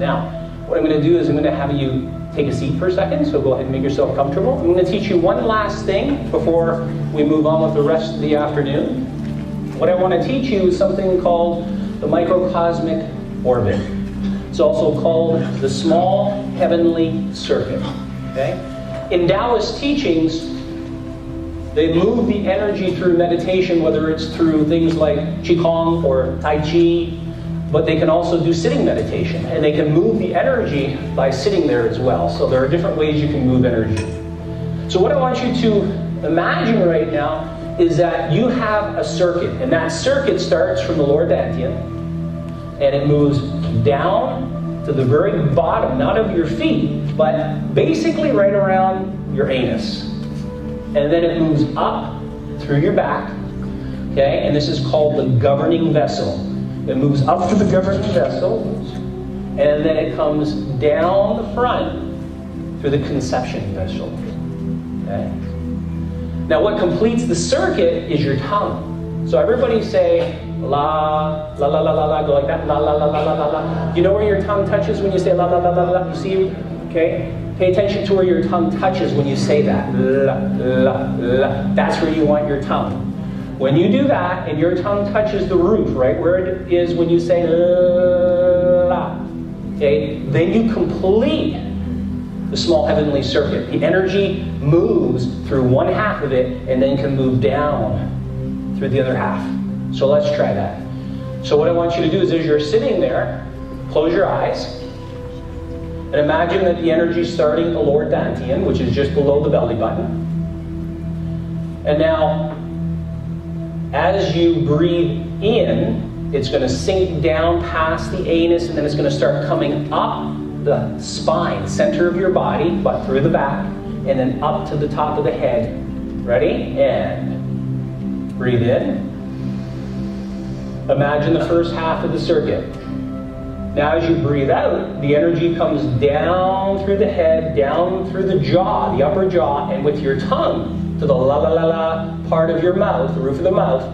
Now, what I'm going to do is I'm going to have you take a seat for a second, so go ahead and make yourself comfortable. I'm going to teach you one last thing before we move on with the rest of the afternoon. What I want to teach you is something called the Microcosmic Orbit. It's also called the Small Heavenly Circuit. Okay? In Taoist teachings, they move the energy through meditation, whether it's through things like Qigong or Tai Chi, but they can also do sitting meditation, and they can move the energy by sitting there as well. So there are different ways you can move energy. So what I want you to imagine right now is that you have a circuit, and that circuit starts from the lower dantian, and it moves down to the very bottom, not of your feet, but basically right around your anus. And then it moves up through your back, okay? And this is called the governing vessel. It moves up through the governing vessel, and then it comes down the front through the conception vessel, okay? Now what completes the circuit is your tongue. So everybody say, la, la, la, la, la, la, go like that, la, la, la, la, la, la, la. You know where your tongue touches when you say la, la, la, la, la? You see, okay? Pay attention to where your tongue touches when you say that. La, la, la. That's where you want your tongue. When you do that, and your tongue touches the roof, right where it is when you say la, okay, then you complete the small heavenly circuit. The energy moves through one half of it, and then can move down through the other half. So let's try that. So what I want you to do is, as you're sitting there, close your eyes, and imagine that the energy is starting at the lower dantian, which is just below the belly button. And now, as you breathe in, it's going to sink down past the anus, and then it's going to start coming up the spine, center of your body, but through the back, and then up to the top of the head. Ready? And breathe in. Imagine the first half of the circuit. Now as you breathe out, the energy comes down through the head, down through the jaw, the upper jaw, and with your tongue to the la la la la part of your mouth, the roof of the mouth,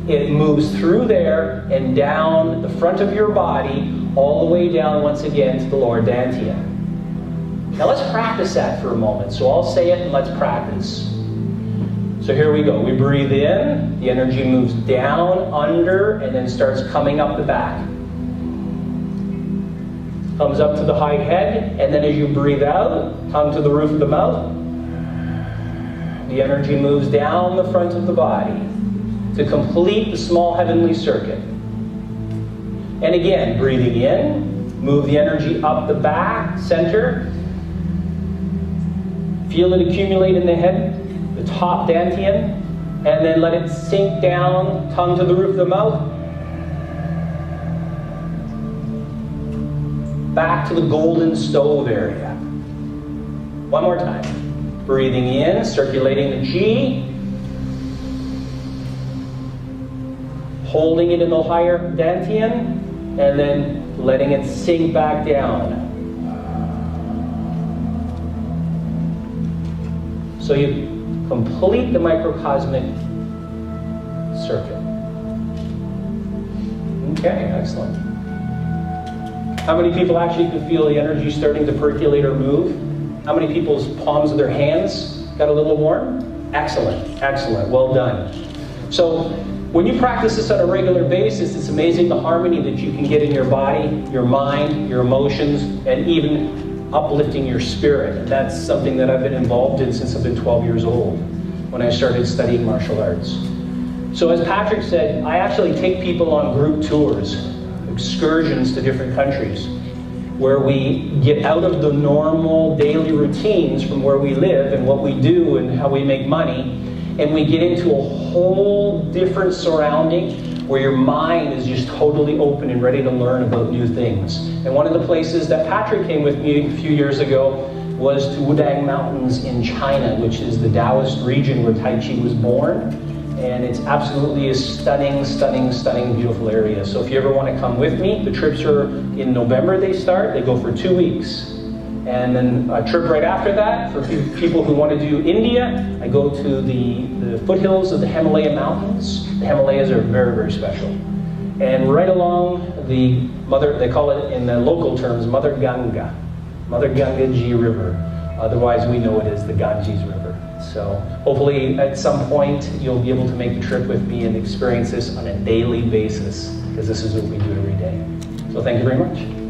it moves through there and down the front of your body, all the way down once again to the lower dantian. Now let's practice that for a moment. So I'll say it and let's practice. So here we go. We breathe in, the energy moves down, under, and then starts coming up the back. Comes up to the high head, and then as you breathe out, tongue to the roof of the mouth, the energy moves down the front of the body to complete the small heavenly circuit. And again, breathing in, move the energy up the back, center. Feel it accumulate in the head, the top dantian, and then let it sink down, tongue to the roof of the mouth, back to the golden stove area. One more time. Breathing in, circulating the chi. Holding it in the higher dantian, and then letting it sink back down. So you complete the microcosmic circuit. Okay, excellent. How many people actually can feel the energy starting to percolate or move? How many people's palms of their hands got a little warm? Excellent, excellent, well done. So when you practice this on a regular basis, it's amazing the harmony that you can get in your body, your mind, your emotions, and even uplifting your spirit. And that's something that I've been involved in since I've been 12 years old, when I started studying martial arts. So as Patrick said, I actually take people on group tours, excursions to different countries, where we get out of the normal daily routines from where we live and what we do and how we make money, and we get into a whole different surrounding where your mind is just totally open and ready to learn about new things. And one of the places that Patrick came with me a few years ago was to Wudang Mountains in China, which is the Taoist region where Tai Chi was born. And it's absolutely a stunning, stunning, stunning, beautiful area. So if you ever want to come with me, the trips are in November, they start. They go for 2 weeks. And then a trip right after that, for people who want to do India, I go to the foothills of the Himalaya mountains. The Himalayas are very, very special. And right along the mother, they call it in the local terms, Mother Ganga Ji River. Otherwise, we know it as the Ganges River. So hopefully at some point you'll be able to make the trip with me and experience this on a daily basis, because this is what we do every day. So thank you very much.